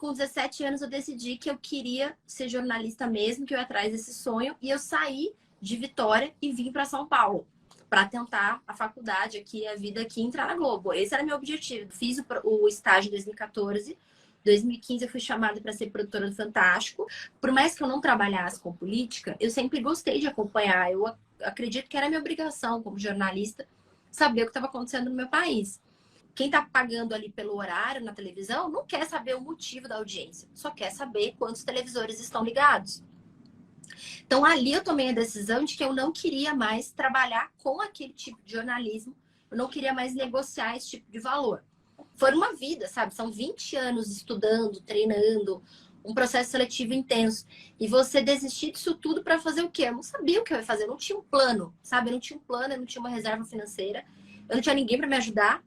com 17 anos eu decidi que eu queria ser jornalista mesmo, que eu ia atrás desse sonho. E eu saí de Vitória e vim para São Paulo para tentar a faculdade aqui, a vida aqui, entrar na Globo. Esse era meu objetivo. Fiz o estágio em 2014. 2015 eu fui chamada para ser produtora do Fantástico. Por mais que eu não trabalhasse com política, eu sempre gostei de acompanhar. Eu acredito que era minha obrigação como jornalista saber o que estava acontecendo no meu país. Quem está pagando ali pelo horário na televisão não quer saber o motivo da audiência, só quer saber quantos televisores estão ligados. Então ali eu tomei a decisão de que eu não queria mais trabalhar com aquele tipo de jornalismo, eu não queria mais negociar esse tipo de valor. Foi uma vida, sabe? São 20 anos estudando, treinando, um processo seletivo intenso. E você desistir disso tudo para fazer o quê? Eu não sabia o que eu ia fazer, eu não tinha um plano, sabe? Eu não tinha um plano, eu não tinha uma reserva financeira, eu não tinha ninguém para me ajudar.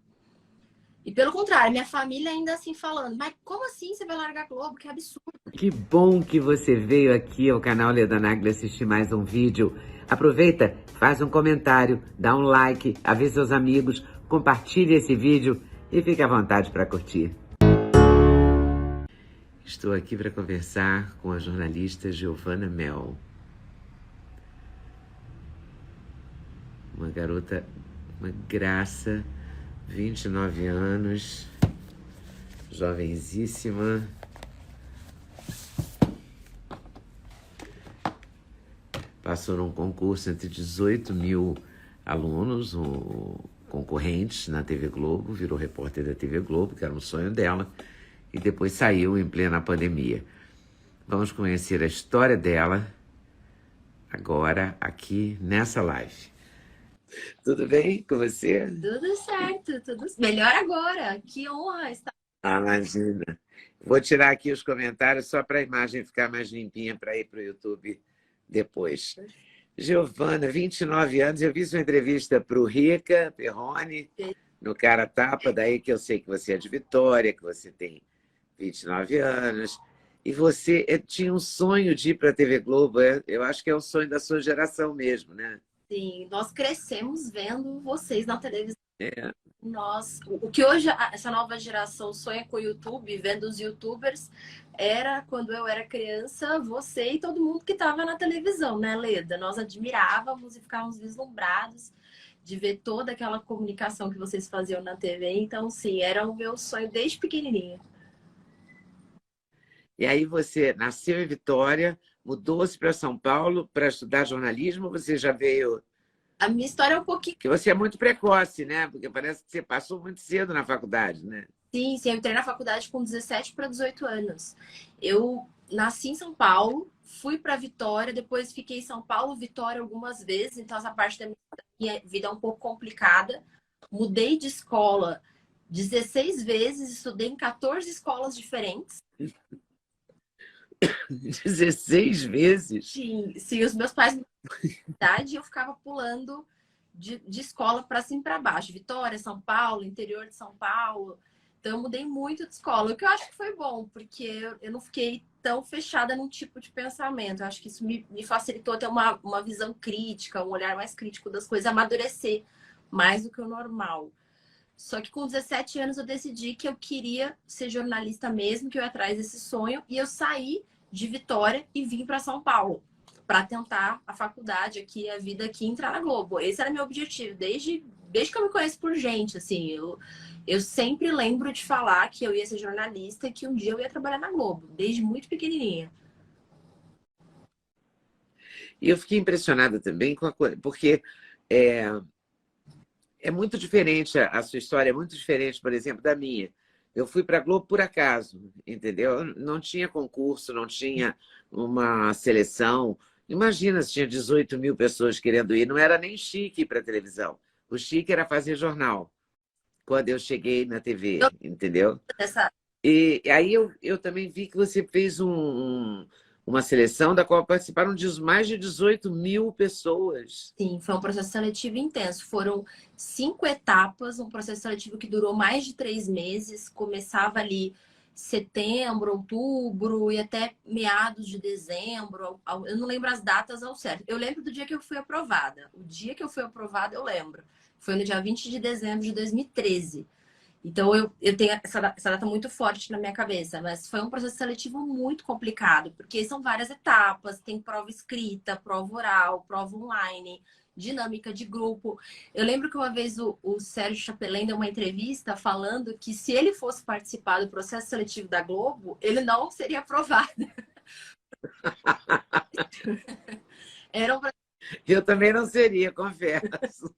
E pelo contrário, minha família ainda assim falando, mas como assim você vai largar a Globo? Que absurdo. Que bom que você veio aqui ao canal Leda Nagli assistir mais um vídeo. Aproveita, faz um comentário, dá um like, avisa seus amigos, compartilhe esse vídeo e fique à vontade para curtir. Estou aqui para conversar com a jornalista Giovana Mel. Uma garota, uma graça, 29 anos, jovenzíssima. Passou num concurso entre 18 mil alunos, concorrentes na TV Globo, virou repórter da TV Globo, que era um sonho dela, e depois saiu em plena pandemia. Vamos conhecer a história dela agora, aqui nessa live. Tudo bem com você? Tudo certo, tudo melhor agora. Que honra estar. Ah, imagina. Vou tirar aqui os comentários só para a imagem ficar mais limpinha para ir para o YouTube depois. Giovana, 29 anos, eu fiz uma entrevista para o Rica Perrone, no Cara Tapa, daí que eu sei que você é de Vitória, que você tem 29 anos, e você tinha um sonho de ir para a TV Globo, eu acho que é um sonho da sua geração mesmo, né? Sim, nós crescemos vendo vocês na televisão. É. O que hoje essa nova geração sonha com o YouTube, vendo os YouTubers, era quando eu era criança, você e todo mundo que estava na televisão, né, Leda? Nós admirávamos e ficávamos vislumbrados de ver toda aquela comunicação que vocês faziam na TV. Então, sim, era o meu sonho desde pequenininha. E aí você nasceu em Vitória, mudou-se para São Paulo para estudar jornalismo, você já veio... A minha história é um pouquinho... Porque você é muito precoce, né? Porque parece que você passou muito cedo na faculdade, né? Sim, eu entrei na faculdade com 17 para 18 anos. Eu nasci em São Paulo, fui para Vitória, depois fiquei em São Paulo, Vitória algumas vezes, então essa parte da minha vida é um pouco complicada. Mudei de escola 16 vezes, estudei em 14 escolas diferentes. 16 vezes? Sim, os meus pais eu ficava pulando de escola para cima e para baixo. Vitória, São Paulo, interior de São Paulo. Então, eu mudei muito de escola, o que eu acho que foi bom, porque eu não fiquei tão fechada num tipo de pensamento. Eu acho que isso me facilitou ter uma visão crítica, um olhar mais crítico das coisas, amadurecer mais do que o normal. Só que com 17 anos eu decidi que eu queria ser jornalista mesmo, que eu ia atrás desse sonho, e eu saí de Vitória e vim para São Paulo para tentar a faculdade aqui, a vida aqui, entrar na Globo. Esse era meu objetivo, desde que eu me conheço por gente, assim, eu sempre lembro de falar que eu ia ser jornalista e que um dia eu ia trabalhar na Globo, desde muito pequenininha. E eu fiquei impressionada também com a coisa, porque é muito diferente, a sua história é muito diferente, por exemplo, da minha. Eu fui para a Globo por acaso, entendeu? Não tinha concurso, não tinha uma seleção. Imagina se tinha 18 mil pessoas querendo ir, não era nem chique ir para a televisão. O chique era fazer jornal, quando eu cheguei na TV, entendeu? E aí eu também vi que você fez uma seleção da qual participaram mais de 18 mil pessoas. Sim, foi um processo seletivo intenso. Foram 5 etapas, um processo seletivo que durou mais de 3 meses. Começava ali setembro, outubro e até meados de dezembro. Eu não lembro as datas ao certo. Eu lembro do dia que eu fui aprovada. O dia que eu fui aprovada, eu lembro. Foi no dia 20 de dezembro de 2013. Então, eu tenho essa data muito forte na minha cabeça, mas foi um processo seletivo muito complicado, porque são várias etapas, tem prova escrita, prova oral, prova online, dinâmica de grupo. Eu lembro que uma vez o Sérgio Chapelain deu uma entrevista falando que se ele fosse participar do processo seletivo da Globo, ele não seria aprovado. Era um... Eu também não seria, confesso.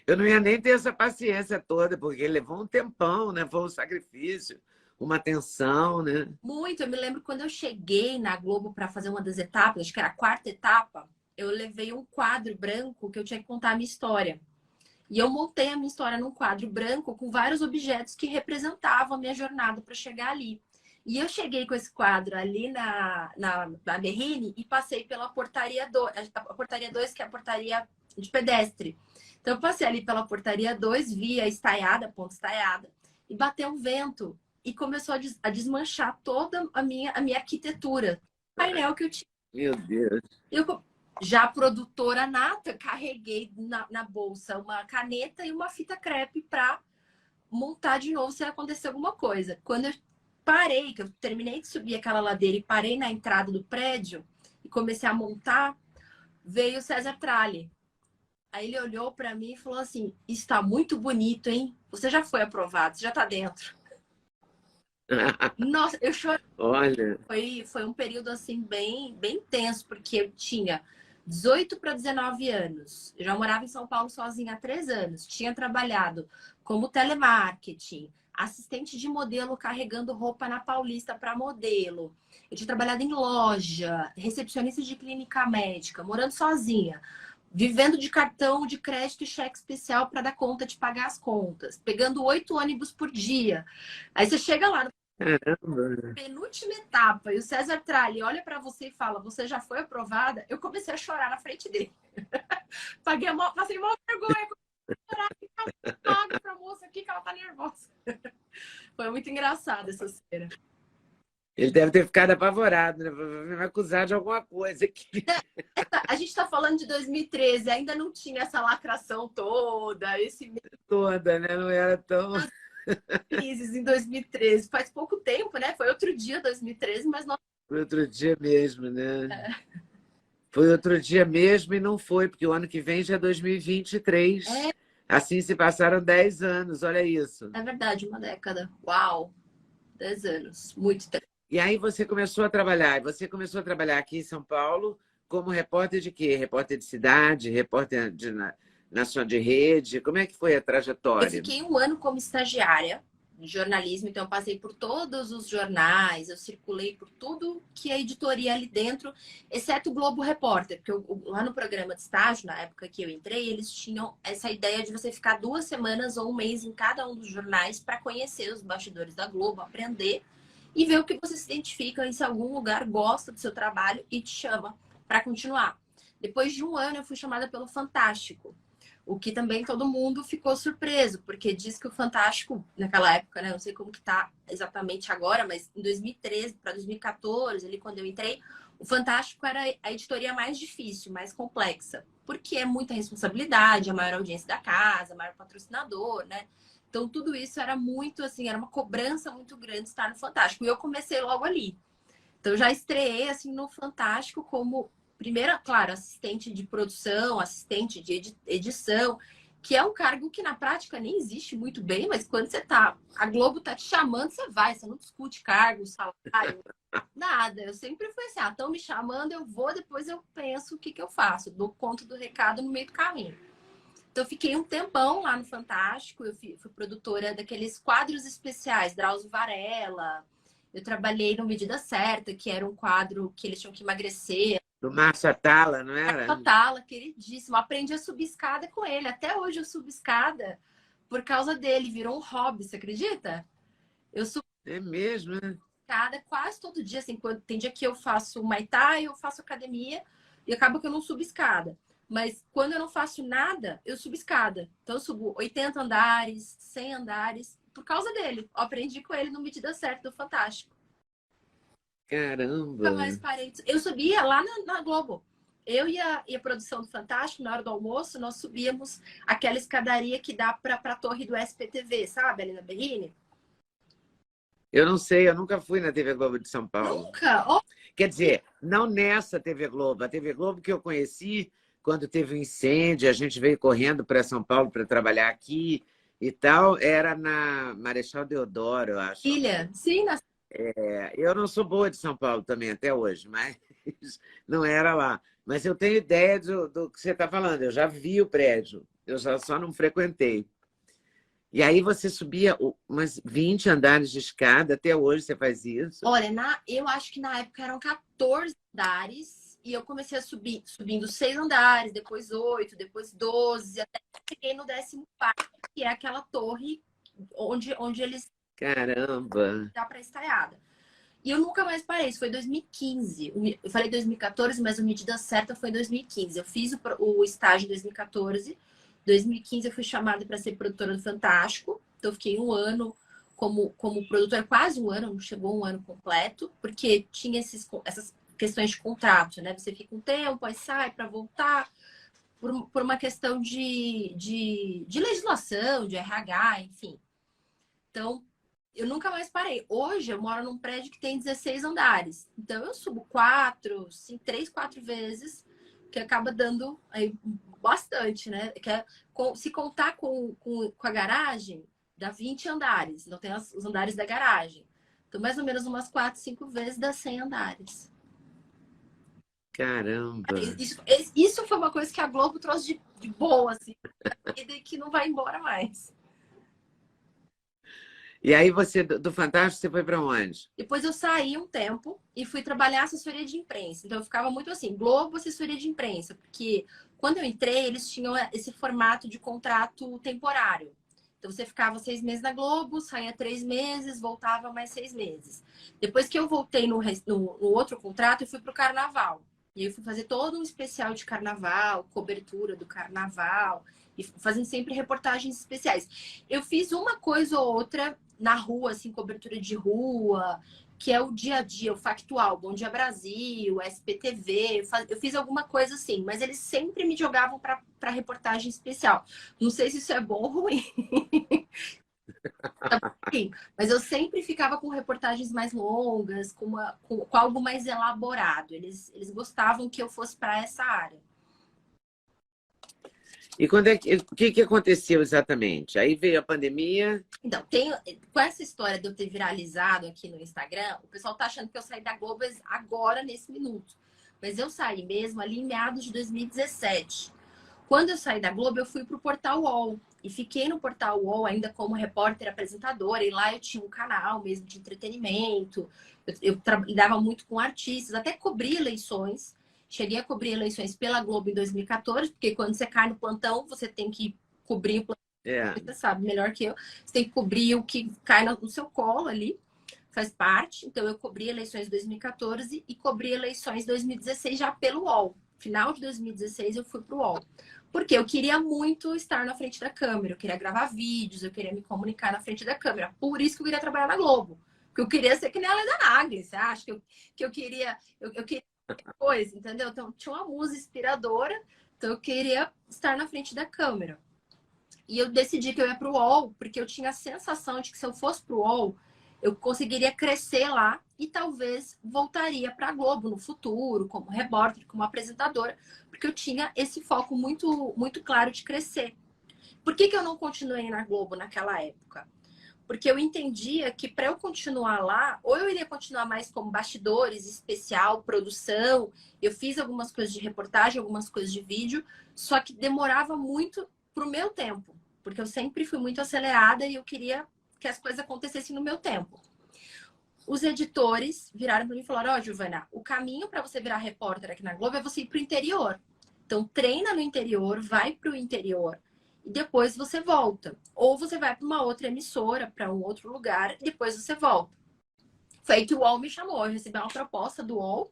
Eu não ia nem ter essa paciência toda, porque levou um tempão, né? Foi um sacrifício, uma tensão, né? Muito. Eu me lembro quando eu cheguei na Globo para fazer uma das etapas, acho que era a quarta etapa, eu levei um quadro branco que eu tinha que contar a minha história. E eu montei a minha história num quadro branco com vários objetos que representavam a minha jornada para chegar ali. E eu cheguei com esse quadro ali na Berrine e passei pela portaria 2, a portaria 2, que é a portaria de pedestre. Então, eu passei ali pela portaria 2, vi a estaiada, ponte estaiada, e bateu um vento e começou a desmanchar toda a minha arquitetura. O painel que eu tinha. Meu Deus. Eu, já produtora nata, carreguei na bolsa uma caneta e uma fita crepe para montar de novo se acontecer alguma coisa. Quando eu parei, que eu terminei de subir aquela ladeira e parei na entrada do prédio e comecei a montar, veio o César Tralli. Aí ele olhou para mim e falou assim: está muito bonito, hein? Você já foi aprovado, você já está dentro. Nossa, eu chorei. Olha. Foi um período assim bem tenso, porque eu tinha 18 para 19 anos. Eu já morava em São Paulo sozinha há 3 anos. Tinha trabalhado como telemarketing, assistente de modelo carregando roupa na Paulista para modelo. Eu tinha trabalhado em loja, recepcionista de clínica médica, morando sozinha, vivendo de cartão de crédito e cheque especial para dar conta de pagar as contas, pegando 8 ônibus por dia. Aí você chega lá no Caramba. penúltima etapa e o César Tralli olha para você e fala: você já foi aprovada? Eu comecei a chorar na frente dele. Passei uma vergonha, paga pra moça aqui que ela tá nervosa. Foi muito engraçado essa cena. Ele deve ter ficado apavorado, né? Vai me acusar de alguma coisa aqui. A gente tá falando de 2013, ainda não tinha essa lacração toda, esse Toda, né? Não era tão. crises em 2013. Faz pouco tempo, né? Foi outro dia, 2013, mas não. Foi outro dia mesmo, né? Foi outro dia mesmo e não foi, porque o ano que vem já é 2023. Assim se passaram 10 anos, olha isso. É verdade, uma década. Uau! 10 anos. Muito tempo. E aí você começou a trabalhar. Você começou a trabalhar aqui em São Paulo como repórter de quê? Repórter de cidade, repórter de rede? Como é que foi a Eu trajetória? fiquei um ano como estagiária de jornalismo, então eu passei por todos os jornais, eu circulei por tudo que a editoria ali dentro, exceto o Globo Repórter, porque lá no programa de estágio, na época que eu entrei, eles tinham essa ideia de você ficar 2 semanas ou um mês em cada um dos jornais para conhecer os bastidores da Globo, aprender e ver o que você se identifica e se algum lugar gosta do seu trabalho e te chama para continuar. Depois de um ano, eu fui chamada pelo Fantástico. O que também todo mundo ficou surpreso, porque diz que o Fantástico, naquela época, né? Não sei como que tá exatamente agora, mas em 2013 para 2014, ali quando eu entrei, o Fantástico era a editoria mais difícil, mais complexa. Porque é muita responsabilidade, a maior audiência da casa, maior patrocinador, né? Então, tudo isso era muito, assim, era uma cobrança muito grande estar no Fantástico. E eu comecei logo ali. Então, eu já estreiei, assim, no Fantástico como primeira, claro, assistente de produção, assistente de edição, que é um cargo que na prática nem existe muito bem, mas quando você tá, a Globo tá te chamando, você vai, você não discute cargo, salário, nada. Eu sempre fui assim, estão me chamando, eu vou, depois eu penso o que eu faço, dou conta do recado no meio do caminho. Então, eu fiquei um tempão lá no Fantástico, eu fui produtora daqueles quadros especiais, Drauzio Varela, eu trabalhei no Medida Certa, que era um quadro que eles tinham que emagrecer. Do Márcio Atala, não era? Atala, queridíssimo. Aprendi a subir escada com ele. Até hoje eu subo escada por causa dele. Virou um hobby, você acredita? Eu subo É mesmo, né? escada quase todo dia. Assim, tem dia que eu faço Muay Thai, eu faço academia e acaba que eu não subo escada. Mas quando eu não faço nada, eu subo escada. Então eu subo 80 andares, 100 andares, por causa dele. Eu aprendi com ele no Medida Certa do Fantástico. Caramba! Nunca mais parei. Eu subia lá na Globo. e a produção do Fantástico, na hora do almoço, nós subíamos aquela escadaria que dá para a torre do SPTV, sabe, ali na Berrini? Eu não sei, eu nunca fui na TV Globo de São Paulo. Nunca? Oh, Quer dizer, não nessa TV Globo. A TV Globo que eu conheci quando teve um incêndio, a gente veio correndo para São Paulo para trabalhar aqui e tal, era na Marechal Deodoro, eu acho. filha, sim, Eu não sou boa de São Paulo também até hoje, mas não era lá. Mas eu tenho ideia do que você está falando. Eu já vi o prédio, eu só não frequentei. E aí você subia umas 20 andares de escada, até hoje você faz isso? olha, eu acho que na época eram 14 andares e eu comecei a subindo 6 andares, depois 8, depois 12, até que cheguei no 14º, que é aquela torre onde eles Caramba! dá para estaiada. E eu nunca mais parei, isso foi 2015. Eu falei 2014, mas a medida certa foi em 2015. Eu fiz o estágio em 2014. 2015 eu fui chamada para ser produtora do Fantástico. Então eu fiquei um ano como produtora, quase um ano, não chegou um ano completo, porque tinha essas questões de contrato, né? Você fica um tempo, aí sai para voltar, por uma questão de legislação, de RH, enfim. Então, eu nunca mais parei. Hoje eu moro num prédio que tem 16 andares. Então eu subo 4, 5, 3, 4 vezes, que acaba dando aí bastante, né? Se contar com a garagem, dá 20 andares. Não tem os andares da garagem. Então, mais ou menos umas 4, 5 vezes dá 100 andares. Caramba! Isso foi uma coisa que a Globo trouxe de boa, assim, e que não vai embora mais. E aí você, do Fantástico, você foi para onde? Depois eu saí um tempo e fui trabalhar assessoria de imprensa. Então eu ficava muito assim, Globo, assessoria de imprensa, porque quando eu entrei, eles tinham esse formato de contrato temporário. Então você ficava 6 meses na Globo, saía 3 meses, voltava mais 6 meses. Depois que eu voltei no outro contrato, eu fui para o Carnaval. E eu fui fazer todo um especial de Carnaval, cobertura do Carnaval, e fazendo sempre reportagens especiais. Eu fiz uma coisa ou outra na rua, assim, cobertura de rua, que é o dia a dia, o factual, Bom Dia Brasil, SPTV, eu fiz alguma coisa assim, mas eles sempre me jogavam para reportagem especial. Não sei se isso é bom ou ruim. Sim, mas eu sempre ficava com reportagens mais longas, com algo mais elaborado. Eles gostavam que eu fosse para essa área. E o que aconteceu exatamente? Aí veio a pandemia. Então, com essa história de eu ter viralizado aqui no Instagram, o pessoal tá achando que eu saí da Globo agora, nesse minuto. Mas eu saí mesmo ali em meados de 2017. Quando eu saí da Globo, eu fui para o Portal UOL. E fiquei no Portal UOL ainda como repórter apresentadora. E lá eu tinha um canal mesmo de entretenimento. Eu lidava muito com artistas, até cobri eleições. Cheguei a cobrir eleições pela Globo em 2014, porque quando você cai no plantão, você tem que cobrir o plantão. É. Você sabe melhor que eu. Você tem que cobrir o que cai no seu colo ali. Faz parte. Então, eu cobri eleições 2014 e cobri eleições 2016 já pelo UOL. Final de 2016, eu fui para o UOL. Porque eu queria muito estar na frente da câmera. Eu queria gravar vídeos, eu queria me comunicar na frente da câmera. Por isso que eu queria trabalhar na Globo. Porque eu queria ser que nem a Leda Nagli. Você acha que eu queria... Eu queria coisa, entendeu? Então, tinha uma musa inspiradora. Então, eu queria estar na frente da câmera. E eu decidi que eu ia para o UOL, porque eu tinha a sensação de que se eu fosse para o UOL, eu conseguiria crescer lá e talvez voltaria para a Globo no futuro, como repórter, como apresentadora, porque eu tinha esse foco muito, muito claro de crescer. Por que eu não continuei na Globo naquela época? Porque eu entendia que para eu continuar lá, ou eu iria continuar mais como bastidores, especial, produção. Eu fiz algumas coisas de reportagem, algumas coisas de vídeo, só que demorava muito pro meu tempo, porque eu sempre fui muito acelerada e eu queria que as coisas acontecessem no meu tempo. Os editores viraram para mim e falaram: ó, Giovana, o caminho para você virar repórter aqui na Globo é você ir pro interior. Então, treina no interior, vai pro interior e depois você volta. Ou você vai para uma outra emissora, para um outro lugar, e depois você volta. Foi aí que o UOL me chamou. Eu recebi uma proposta do UOL.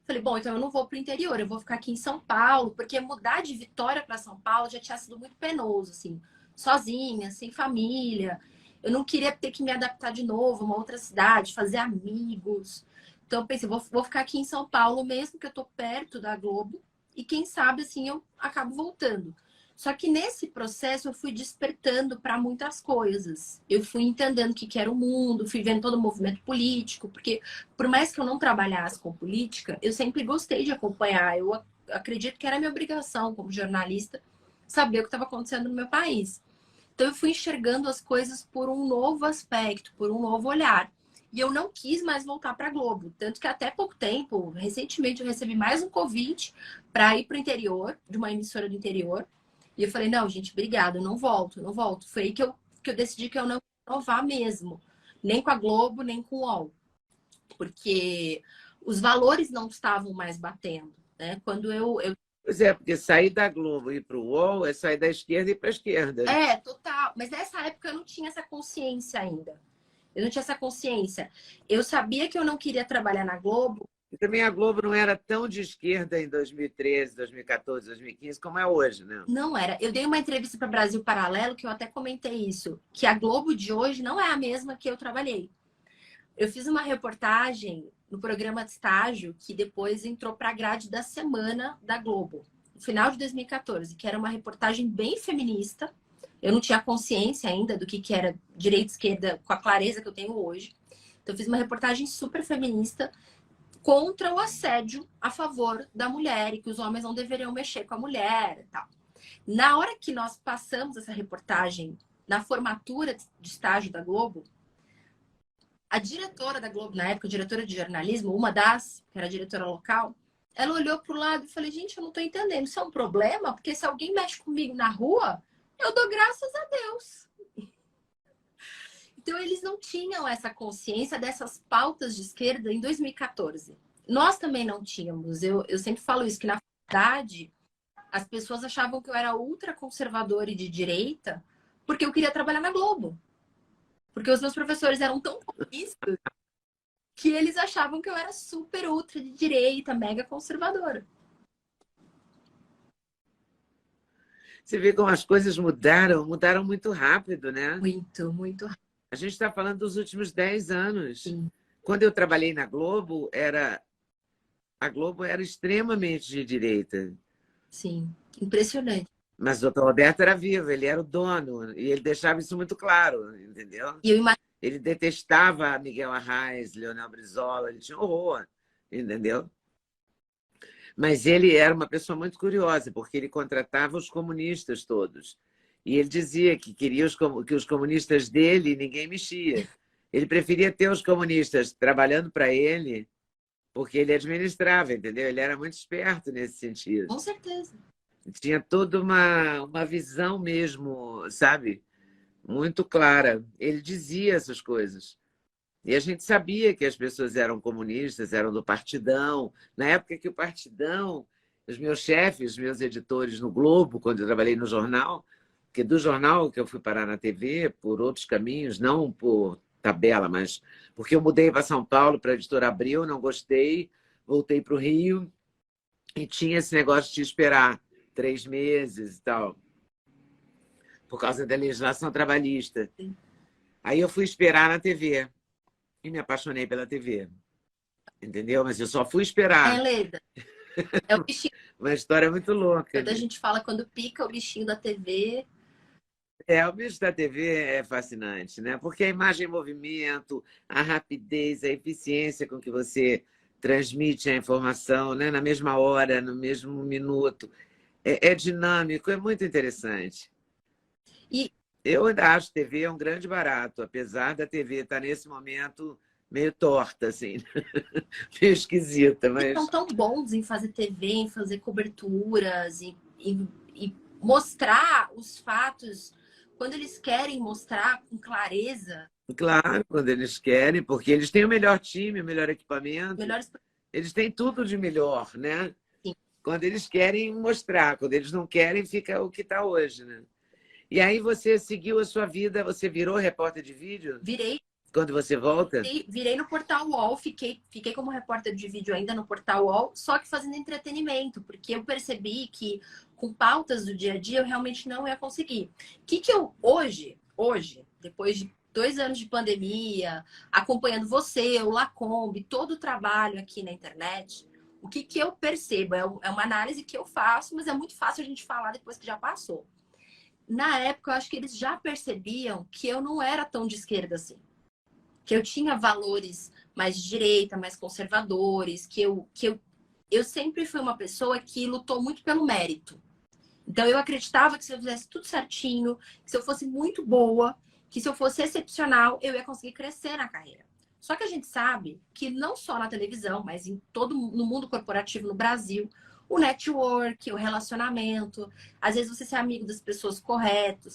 Falei, bom, então eu não vou pro interior, eu vou ficar aqui em São Paulo, porque mudar de Vitória para São Paulo já tinha sido muito penoso, assim, sozinha, sem família. Eu não queria ter que me adaptar de novo a uma outra cidade, fazer amigos. Então eu pensei, vou ficar aqui em São Paulo, mesmo que eu tô perto da Globo, e quem sabe assim eu acabo voltando. Só que nesse processo eu fui despertando para muitas coisas. Eu fui entendendo o que que era o mundo, fui vendo todo o movimento político, porque por mais que eu não trabalhasse com política, eu sempre gostei de acompanhar. Eu acredito que era minha obrigação como jornalista saber o que estava acontecendo no meu país. Então eu fui enxergando as coisas por um novo aspecto, por um novo olhar. E eu não quis mais voltar para a Globo. Tanto que até pouco tempo, recentemente, eu recebi mais um convite para ir para o interior, de uma emissora do interior. E eu falei, não, gente, obrigada, eu não volto, não volto. Foi aí que eu decidi que eu não ia renovar mesmo. Nem com a Globo, nem com o UOL. Porque os valores não estavam mais batendo. Né? Quando eu Pois é, porque sair da Globo e ir para o UOL é sair da esquerda e ir para a esquerda. É, total. Mas nessa época eu não tinha essa consciência ainda. Eu não tinha essa consciência. Eu sabia que eu não queria trabalhar na Globo. E também a Globo não era tão de esquerda em 2013, 2014, 2015 como é hoje, né? Não era. Eu dei uma entrevista para Brasil Paralelo, que eu até comentei isso, que a Globo de hoje não é a mesma que eu trabalhei. Eu fiz uma reportagem no programa de estágio que depois entrou para a grade da semana da Globo, no final de 2014, que era uma reportagem bem feminista. Eu não tinha consciência ainda do que era direita e esquerda com a clareza que eu tenho hoje. Então, eu fiz uma reportagem super feminista contra o assédio a favor da mulher e que os homens não deveriam mexer com a mulher e tal. Na hora que nós passamos essa reportagem na formatura de estágio da Globo, a diretora da Globo, na época, a diretora de jornalismo, uma das, que era a diretora local, ela olhou para o lado e falei, gente, eu não estou entendendo, isso é um problema? Porque se alguém mexe comigo na rua, eu dou graças a Deus. Então, eles não tinham essa consciência dessas pautas de esquerda em 2014. Nós também não tínhamos. Eu sempre falo isso, que na verdade, as pessoas achavam que eu era ultraconservadora e de direita porque eu queria trabalhar na Globo. Porque os meus professores eram tão comunistas que eles achavam que eu era super ultra de direita, mega conservadora. Você vê como as coisas mudaram muito rápido, né? Muito, muito rápido. A gente está falando dos últimos 10 anos. Sim. Quando eu trabalhei na Globo, a Globo era extremamente de direita. Sim, impressionante. Mas o doutor Roberto era vivo, ele era o dono, e ele deixava isso muito claro, entendeu? E eu imagino. Ele detestava Miguel Arraes, Leonel Brizola, ele tinha horror, entendeu? Mas ele era uma pessoa muito curiosa, porque ele contratava os comunistas todos. E ele dizia que queria que os comunistas dele ninguém mexia. Ele preferia ter os comunistas trabalhando para ele, porque ele administrava, entendeu? Ele era muito esperto nesse sentido. Com certeza. Tinha toda uma visão mesmo, sabe? Muito clara. Ele dizia essas coisas. E a gente sabia que as pessoas eram comunistas, eram do Partidão. Na época que o Partidão, os meus chefes, meus editores no Globo, quando eu trabalhei no jornal, que do jornal que eu fui parar na TV, por outros caminhos, não por tabela, mas porque eu mudei para São Paulo, para a Editora Abril, não gostei, voltei para o Rio e tinha esse negócio de esperar 3 meses e tal, por causa da legislação trabalhista. Aí eu fui esperar na TV e me apaixonei pela TV, entendeu? Mas eu só fui esperar. É, Leda. É o bichinho. Uma história muito louca. Quando a gente fala quando pica o bichinho da TV. O bicho da TV é fascinante, né? Porque a imagem em movimento, a rapidez, a eficiência com que você transmite a informação, né? Na mesma hora, no mesmo minuto. É dinâmico, é muito interessante. E eu ainda acho que TV é um grande barato, apesar da TV estar nesse momento meio torta, assim, meio esquisita. Mas eles são tão bons em fazer TV, em fazer coberturas, e mostrar os fatos quando eles querem mostrar com clareza. Claro, quando eles querem, porque eles têm o melhor time, o melhor equipamento. Melhores... Eles têm tudo de melhor, né? Sim. Quando eles querem mostrar, quando eles não querem, fica o que está hoje, né? E aí você seguiu a sua vida, você virou repórter de vídeo? Virei. Quando você volta? Virei no Portal UOL, fiquei como repórter de vídeo ainda no Portal UOL, só que fazendo entretenimento, porque eu percebi que com pautas do dia a dia eu realmente não ia conseguir. O que eu hoje, depois de 2 anos de pandemia, acompanhando você, o Lacombe, todo o trabalho aqui na internet, O que que eu percebo? É uma análise que eu faço, mas é muito fácil a gente falar depois que já passou. Na época, eu acho que eles já percebiam que eu não era tão de esquerda assim. Que eu tinha valores mais de direita, mais conservadores, eu sempre fui uma pessoa que lutou muito pelo mérito. Então, eu acreditava que se eu fizesse tudo certinho, que se eu fosse muito boa, que se eu fosse excepcional, eu ia conseguir crescer na carreira. Só que a gente sabe que não só na televisão, mas em todo no mundo corporativo no Brasil, o network, o relacionamento, às vezes você ser amigo das pessoas correta,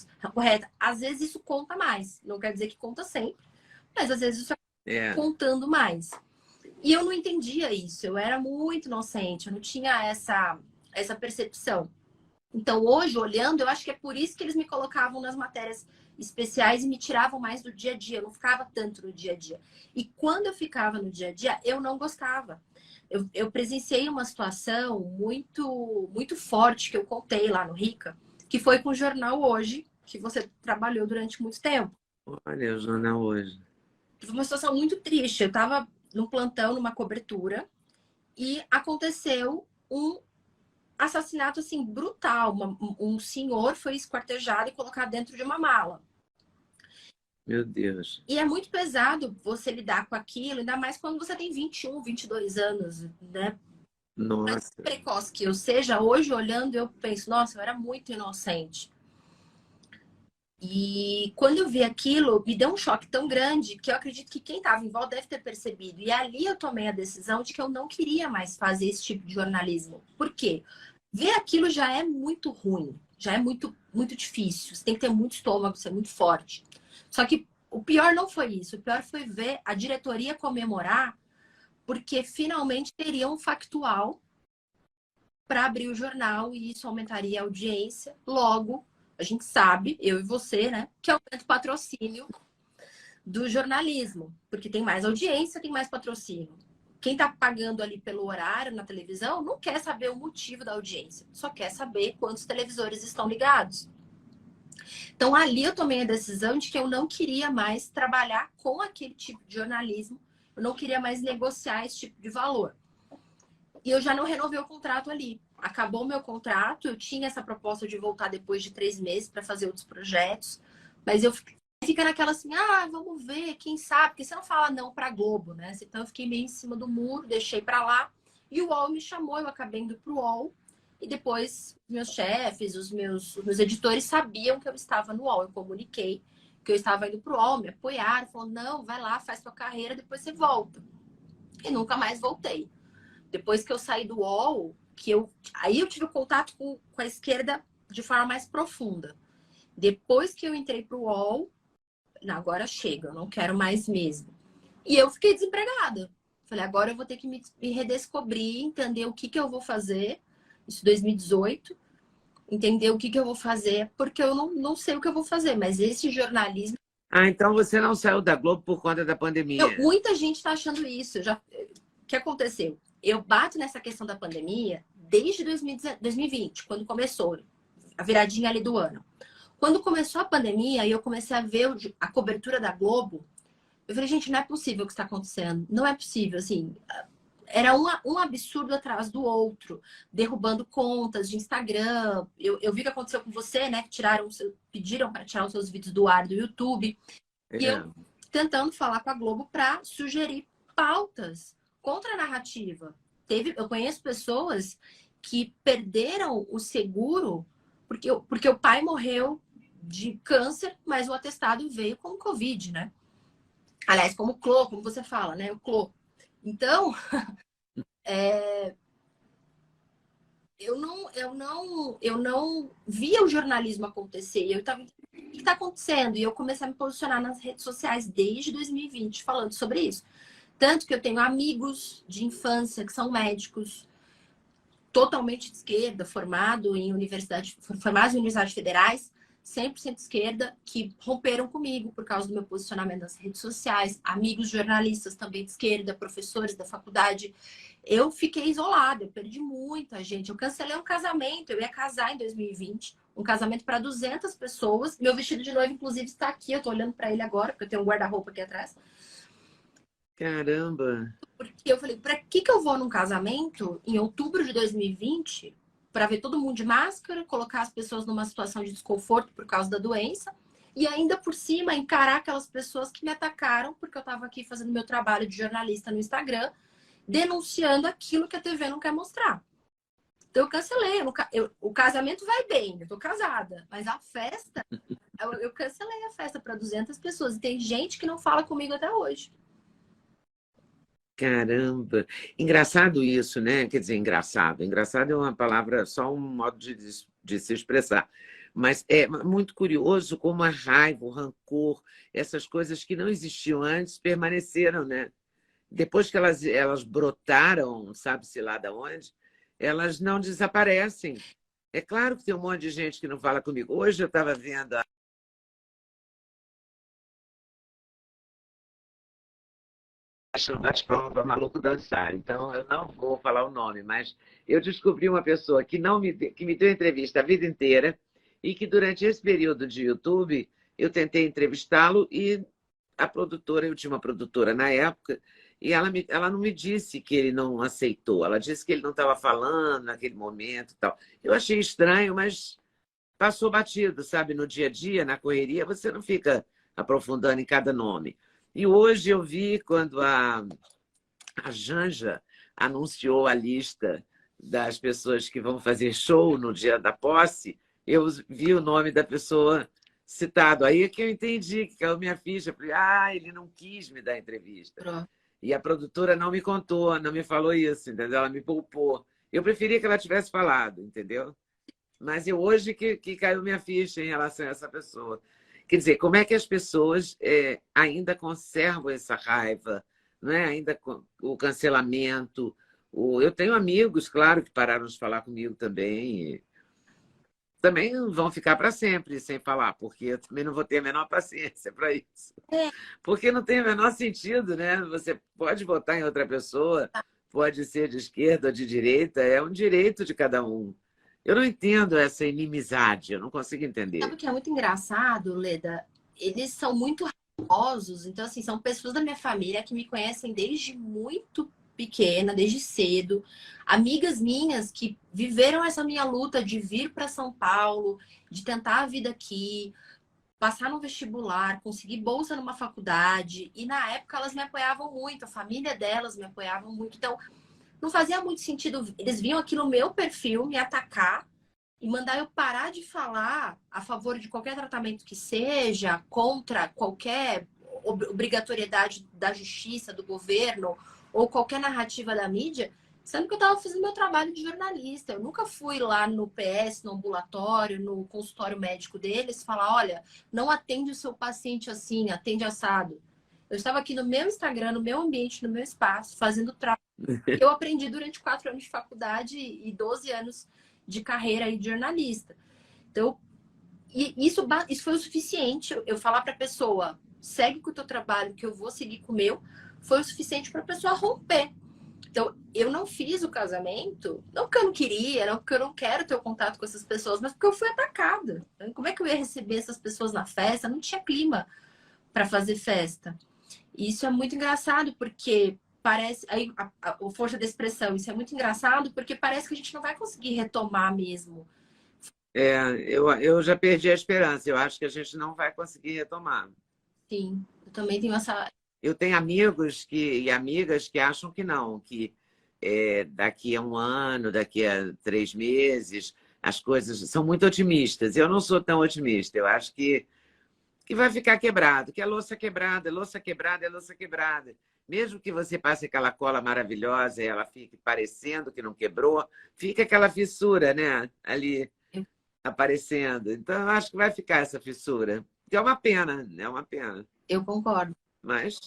às vezes isso conta mais. Não quer dizer que conta sempre, mas às vezes isso é contando mais. E eu não entendia isso, eu era muito inocente, eu não tinha essa percepção. Então, hoje, olhando, eu acho que é por isso que eles me colocavam nas matérias especiais e me tiravam mais do dia a dia. Eu não ficava tanto no dia a dia. E quando eu ficava no dia a dia, eu não gostava. Eu presenciei uma situação muito forte que eu contei lá no Rica, que foi com o Jornal Hoje, que você trabalhou durante muito tempo. Olha, o Jornal Hoje. Foi uma situação muito triste. Eu estava num plantão, numa cobertura, e aconteceu um assassinato assim brutal. Um senhor foi esquartejado e colocado dentro de uma mala. Meu Deus. E é muito pesado você lidar com aquilo, ainda mais quando você tem 21, 22 anos, né? Nossa. Mais precoce que eu seja, hoje olhando eu penso, nossa, eu era muito inocente. E quando eu vi aquilo, me deu um choque tão grande que eu acredito que quem estava em volta deve ter percebido. E ali eu tomei a decisão de que eu não queria mais fazer esse tipo de jornalismo. Por quê? Ver aquilo já é muito ruim, já é muito difícil. Você tem que ter muito estômago, ser muito forte. Só que o pior não foi isso. O pior foi ver a diretoria comemorar, porque finalmente teria um factual para abrir o jornal e isso aumentaria a audiência. Logo, a gente sabe, eu e você, né, que aumenta o patrocínio do jornalismo, porque tem mais audiência, tem mais patrocínio. Quem está pagando ali pelo horário na televisão não quer saber o motivo da audiência, só quer saber quantos televisores estão ligados. Então, ali eu tomei a decisão de que eu não queria mais trabalhar com aquele tipo de jornalismo, eu não queria mais negociar esse tipo de valor. E eu já não renovei o contrato ali. Acabou o meu contrato, eu tinha essa proposta de voltar depois de 3 meses para fazer outros projetos, mas eu fica naquela assim, vamos ver, quem sabe, porque você não fala não para Globo, né? Então eu fiquei meio em cima do muro, deixei para lá, e o UOL me chamou, eu acabei indo pro UOL, e depois meus chefes, os meus editores sabiam que eu estava no UOL, eu comuniquei que eu estava indo pro UOL, me apoiaram, falaram, não, vai lá, faz tua carreira, depois você volta. E nunca mais voltei. Depois que eu saí do UOL, aí eu tive contato com a esquerda de forma mais profunda. Depois que eu entrei pro UOL, agora chega, eu não quero mais mesmo. E eu fiquei desempregada. Falei, agora eu vou ter que me redescobrir, entender o que eu vou fazer. Isso 2018. Entender o que eu vou fazer, porque eu não sei o que eu vou fazer. Mas esse jornalismo... Então você não saiu da Globo por conta da pandemia? Muita gente está achando isso. O que aconteceu? Eu bato nessa questão da pandemia desde 2020, quando começou a viradinha ali do ano. Quando começou a pandemia e eu comecei a ver a cobertura da Globo, eu falei, gente, não é possível o que está acontecendo. Não é possível, assim. Era um absurdo atrás do outro, derrubando contas de Instagram. Eu vi o que aconteceu com você, né? Que pediram para tirar os seus vídeos do ar do YouTube. E eu tentando falar com a Globo para sugerir pautas contra a narrativa. Eu conheço pessoas que perderam o seguro porque o pai morreu de câncer, mas o atestado veio como Covid, né? Aliás, como CLO, como você fala, né? O CLO. Então, eu não via o jornalismo acontecer. Eu estava, o que está acontecendo? E eu comecei a me posicionar nas redes sociais desde 2020, falando sobre isso. Tanto que eu tenho amigos de infância que são médicos, totalmente de esquerda, formados em universidades federais, 100% de esquerda, que romperam comigo por causa do meu posicionamento nas redes sociais, amigos jornalistas também de esquerda, professores da faculdade. Eu fiquei isolada, eu perdi muita gente. Eu cancelei um casamento, eu ia casar em 2020, um casamento para 200 pessoas. Meu vestido de noiva, inclusive, está aqui, eu estou olhando para ele agora, porque eu tenho um guarda-roupa aqui atrás. Caramba! Porque eu falei, pra que eu vou num casamento em outubro de 2020 para ver todo mundo de máscara, colocar as pessoas numa situação de desconforto por causa da doença e ainda por cima encarar aquelas pessoas que me atacaram porque eu estava aqui fazendo meu trabalho de jornalista no Instagram, denunciando aquilo que a TV não quer mostrar. Então eu cancelei. O casamento vai bem, eu tô casada, mas a festa, eu cancelei a festa para 200 pessoas e tem gente que não fala comigo até hoje. Caramba! Engraçado isso, né? Quer dizer, engraçado. Engraçado é uma palavra, só um modo de se expressar. Mas é muito curioso como a raiva, o rancor, essas coisas que não existiam antes permaneceram, né? Depois que elas brotaram, sabe-se lá de onde, elas não desaparecem. É claro que tem um monte de gente que não fala comigo. Hoje eu estava vendo das provas para maluco dançar. Então, eu não vou falar o nome, mas eu descobri uma pessoa que me deu entrevista a vida inteira e que durante esse período de YouTube eu tentei entrevistá-lo e a produtora, eu tinha uma produtora na época, e ela não me disse que ele não aceitou, ela disse que ele não estava falando naquele momento e tal. Eu achei estranho, mas passou batido, sabe? No dia a dia, na correria, você não fica aprofundando em cada nome. E hoje eu vi quando a Janja anunciou a lista das pessoas que vão fazer show no dia da posse, eu vi o nome da pessoa citado. Aí é que eu entendi, que caiu minha ficha. Falei, ele não quis me dar entrevista. Pronto. E a produtora não me contou, não me falou isso, entendeu? Ela me poupou. Eu preferia que ela tivesse falado, entendeu? Mas eu hoje que caiu minha ficha em relação a essa pessoa. Quer dizer, como é que as pessoas ainda conservam essa raiva, não é? Ainda o cancelamento. Eu tenho amigos, claro, que pararam de falar comigo também. Também vão ficar para sempre sem falar, porque eu também não vou ter a menor paciência para isso. É. Porque não tem o menor sentido, né? Você pode votar em outra pessoa, pode ser de esquerda ou de direita, é um direito de cada um. Eu não entendo essa inimizade, eu não consigo Sabe entender. o que é muito engraçado, Leda? Eles são muito raivosos. Então, assim, são pessoas da minha família que me conhecem desde muito pequena, desde cedo. Amigas minhas que viveram essa minha luta de vir para São Paulo, de tentar a vida aqui, passar no vestibular, conseguir bolsa numa faculdade. E na época elas me apoiavam muito, a família delas me apoiavam muito. Então, não fazia muito sentido. Eles vinham aqui no meu perfil me atacar e mandar eu parar de falar a favor de qualquer tratamento que seja, contra qualquer obrigatoriedade da justiça, do governo, ou qualquer narrativa da mídia, sendo que eu estava fazendo meu trabalho de jornalista. Eu nunca fui lá no PS, no ambulatório, no consultório médico deles, falar, olha, não atende o seu paciente assim, atende assado. Eu estava aqui no meu Instagram, no meu ambiente, no meu espaço, fazendo o trabalho que eu aprendi durante 4 anos de faculdade e 12 anos de carreira aí de jornalista. Então, isso foi o suficiente. Eu falar para a pessoa, segue com o teu trabalho, que eu vou seguir com o meu, foi o suficiente para a pessoa romper. Então, eu não fiz o casamento, não porque eu não queria, não porque eu não quero ter o contato com essas pessoas, mas porque eu fui atacada. Como é que eu ia receber essas pessoas na festa? Não tinha clima para fazer festa. E isso é muito engraçado, porque parece aí a força da expressão, isso é muito engraçado porque parece que a gente não vai conseguir retomar mesmo. Eu já perdi a esperança, eu acho que a gente não vai conseguir retomar. Sim, eu também tenho essa. Eu tenho amigos e amigas que acham que não, que daqui a um ano, daqui a 3 meses, as coisas são muito otimistas. Eu não sou tão otimista, eu acho que vai ficar quebrado, que é louça quebrada, louça quebrada, é louça quebrada. Mesmo que você passe aquela cola maravilhosa e ela fique parecendo que não quebrou, fica aquela fissura, né? Ali aparecendo. Então, eu acho que vai ficar essa fissura. Que é uma pena, é uma pena. Eu concordo. Mas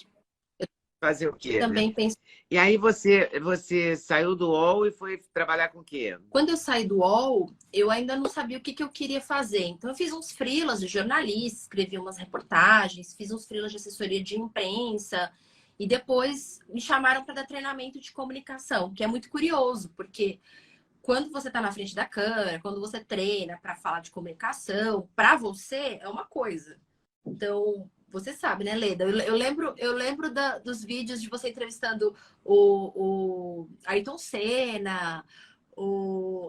fazer o Eu quê, né? também penso. E aí você saiu do UOL e foi trabalhar com o quê? Quando eu saí do UOL, eu ainda não sabia o que eu queria fazer. Então, eu fiz uns freelas de jornalista, escrevi umas reportagens, fiz uns freelas de assessoria de imprensa. E depois me chamaram para dar treinamento de comunicação, que é muito curioso, porque quando você está na frente da câmera, quando você treina para falar de comunicação, para você é uma coisa. Então, você sabe, né, Leda? Eu lembro dos vídeos de você entrevistando o Ayrton Senna,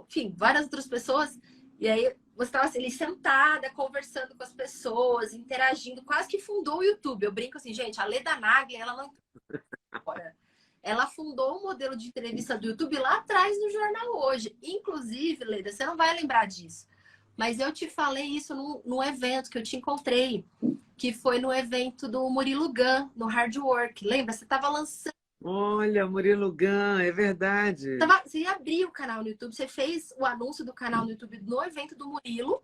enfim, várias outras pessoas. E aí você estava assim, ali sentada, conversando com as pessoas, interagindo, quase que fundou o YouTube. Eu brinco assim, gente, a Leda Nagli, ela não fora. Ela fundou um modelo de entrevista do YouTube lá atrás no Jornal Hoje. Inclusive, Leda, você não vai lembrar disso. Mas eu te falei isso num evento que eu te encontrei, que foi no evento do Murilo Gun, no Hard Work. Lembra? Você estava lançando. Olha, Murilo Gun, é verdade. Você abriu o canal no YouTube, você fez o anúncio do canal no YouTube no evento do Murilo.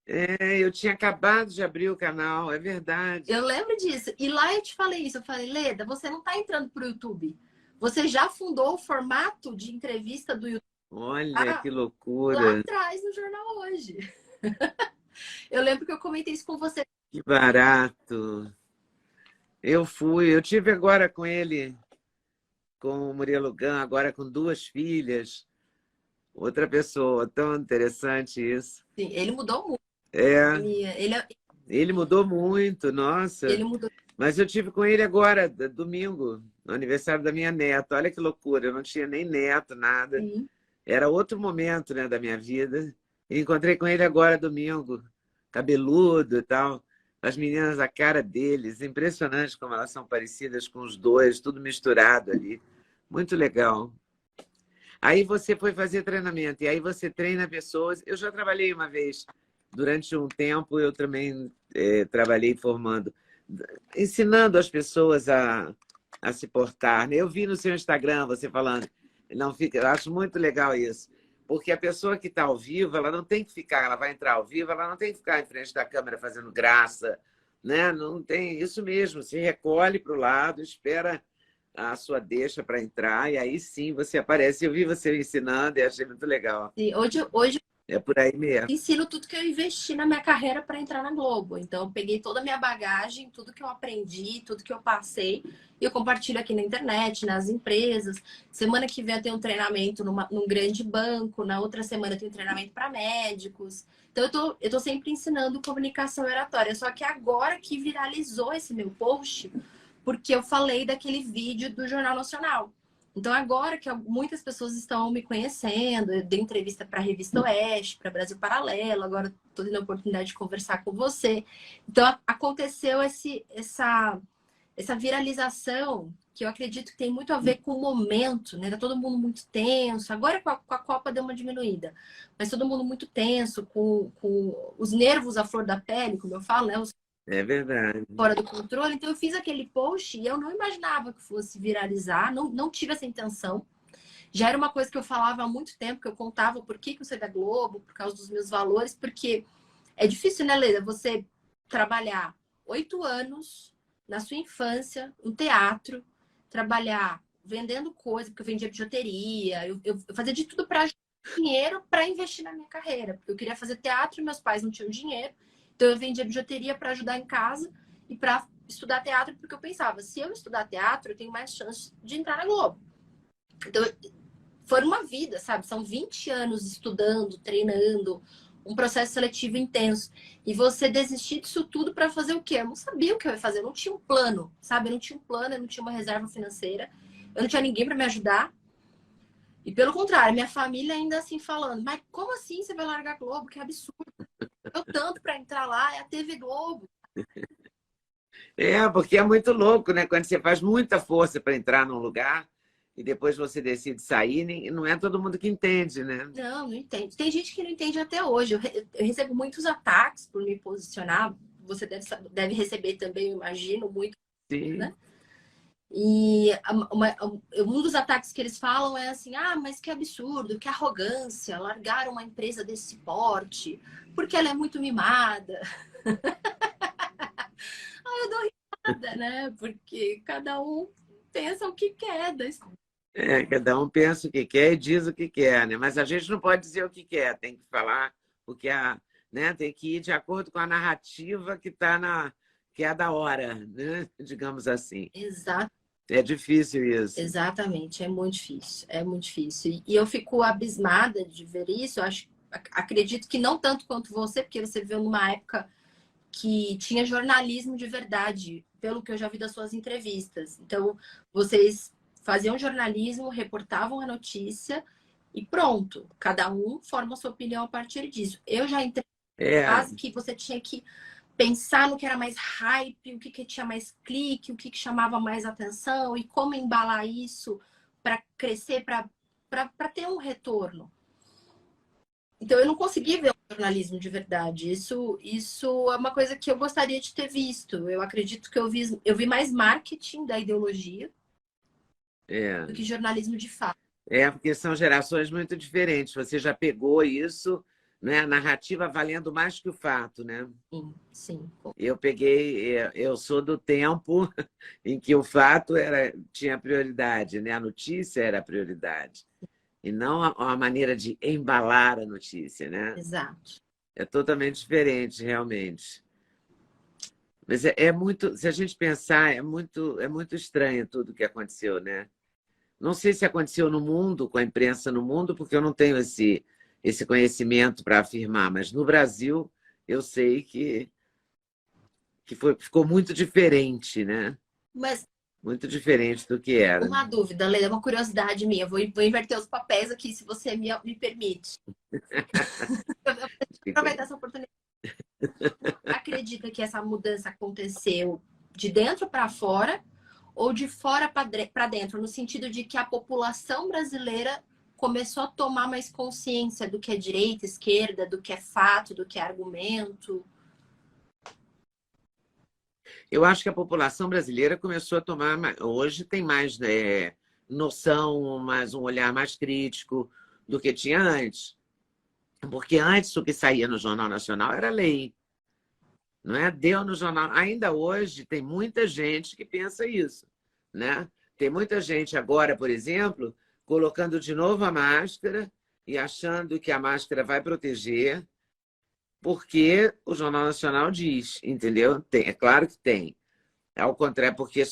É, eu tinha acabado de abrir o canal, é verdade. Eu lembro disso. E lá eu te falei isso. Eu falei, Leda, você não está entrando para o YouTube. Você já fundou o formato de entrevista do YouTube Olha que lá loucura, atrás no Jornal Hoje. Eu lembro que eu comentei isso com você. que barato. Eu tive agora com ele, com o Murilo Gun, agora com 2 filhas. Outra pessoa, tão interessante isso. Sim, ele mudou muito. É, Ele, ele mudou muito, nossa. ele mudou. Mas eu tive com ele agora, domingo, no aniversário da minha neta. Olha que loucura, eu não tinha nem neto, nada. Sim. Era outro momento, né, da minha vida. E encontrei com ele agora, domingo, cabeludo e tal. As meninas, a cara deles, impressionante como elas são parecidas com os dois, tudo misturado ali. Muito legal. Aí você foi fazer treinamento, e aí você treina pessoas. Eu já trabalhei uma vez, durante um tempo, eu também trabalhei formando, ensinando as pessoas a se portar, né? Eu vi no seu Instagram você falando, não fica, eu acho muito legal isso, porque a pessoa que está ao vivo, ela não tem que ficar, ela vai entrar ao vivo, ela não tem que ficar em frente da câmera fazendo graça, né? Não tem isso mesmo, se recolhe para o lado, espera a sua deixa para entrar, e aí sim você aparece. Eu vi você ensinando e achei muito legal. Sim, hoje É por aí mesmo. ensino tudo que eu investi na minha carreira para entrar na Globo. Então, eu peguei toda a minha bagagem, tudo que eu aprendi, tudo que eu passei, e eu compartilho aqui na internet, nas empresas. Semana que vem eu tenho um treinamento num grande banco, na outra semana eu tenho um treinamento para médicos. Então, eu tô sempre ensinando comunicação oratória. Só que agora que viralizou esse meu post, porque eu falei daquele vídeo do Jornal Nacional. Então, agora que muitas pessoas estão me conhecendo, eu dei entrevista para a Revista Oeste, para Brasil Paralelo, agora estou tendo a oportunidade de conversar com você. Então, aconteceu essa viralização, que eu acredito que tem muito a ver com o momento, né? Tá todo mundo muito tenso. Agora com a Copa deu uma diminuída, mas todo mundo muito tenso, com os nervos à flor da pele, como eu falo, né? É verdade. Fora do controle. Então eu fiz aquele post e eu não imaginava que fosse viralizar, não tive essa intenção. Já era uma coisa que eu falava há muito tempo, que eu contava por que eu saí da Globo, por causa dos meus valores, porque é difícil, né, Leda, você trabalhar 8 anos na sua infância, no teatro, trabalhar vendendo coisa, porque eu vendia bijuteria, eu fazia de tudo para dinheiro para investir na minha carreira, porque eu queria fazer teatro e meus pais não tinham dinheiro. Então, eu vendia bijuteria para ajudar em casa e para estudar teatro, porque eu pensava, se eu estudar teatro, eu tenho mais chance de entrar na Globo. Então, foi uma vida, sabe? São 20 anos estudando, treinando, um processo seletivo intenso. E você desistir disso tudo para fazer o quê? Eu não sabia o que eu ia fazer, eu não tinha um plano, sabe? Eu não tinha um plano, eu não tinha uma reserva financeira, eu não tinha ninguém para me ajudar. E pelo contrário, minha família ainda assim falando, mas como assim você vai largar a Globo? Que absurdo. Eu tanto para entrar lá, é a TV Globo. É, porque é muito louco, né? Quando você faz muita força para entrar num lugar e depois você decide sair, não é todo mundo que entende, né? Não entende. Tem gente que não entende até hoje. Eu recebo muitos ataques por me posicionar. Você deve receber também, eu imagino, muito, Sim. né? E um dos ataques que eles falam é assim, mas que absurdo, que arrogância, largar uma empresa desse porte, porque ela é muito mimada. Eu dou risada, né? Porque cada um pensa o que quer. Cada um pensa o que quer e diz o que quer, né? Mas a gente não pode dizer o que quer, tem que falar porque né? Tem que ir de acordo com a narrativa que é a da hora, né? Digamos assim. Exato. É difícil isso. Exatamente, é muito difícil, é muito difícil. E eu fico abismada de ver isso. Acredito que não tanto quanto você, porque você viveu numa época que tinha jornalismo de verdade, pelo que eu já vi das suas entrevistas. Então, vocês faziam jornalismo, reportavam a notícia e pronto. Cada um forma a sua opinião a partir disso. Eu já entrei na fase que você tinha que pensar no que era mais hype, o que tinha mais clique, o que chamava mais atenção e como embalar isso para crescer, para ter um retorno. Então, eu não consegui ver o jornalismo de verdade. Isso é uma coisa que eu gostaria de ter visto. Eu acredito que eu vi mais marketing da ideologia do que jornalismo de fato. Porque são gerações muito diferentes. Você já pegou isso, né? A narrativa valendo mais que o fato, né? Sim, sim. Eu sou do tempo em que o fato tinha prioridade, né? A notícia era a prioridade. E não a maneira de embalar a notícia, né? Exato. É totalmente diferente, realmente. Mas é muito, se a gente pensar, é muito estranho tudo que aconteceu, né? Não sei se aconteceu no mundo, com a imprensa no mundo, porque eu não tenho esse conhecimento para afirmar, mas no Brasil eu sei que ficou muito diferente, né? Mas Muito diferente do que era. uma dúvida, Leila, uma curiosidade minha. Vou inverter os papéis aqui, se você me permite. Eu vou aproveitar essa oportunidade. Acredita que essa mudança aconteceu de dentro para fora ou de fora para dentro, no sentido de que a população brasileira começou a tomar mais consciência do que é direita, esquerda, do que é fato, do que é argumento? Eu acho que a população brasileira começou a tomar... Hoje tem mais noção, mais um olhar mais crítico do que tinha antes. Porque antes o que saía no Jornal Nacional era lei. Não é? Deu no jornal. Ainda hoje tem muita gente que pensa isso, né? Tem muita gente agora, por exemplo, colocando de novo a máscara e achando que a máscara vai proteger, porque o Jornal Nacional diz, entendeu? É claro que tem. Ao contrário, porque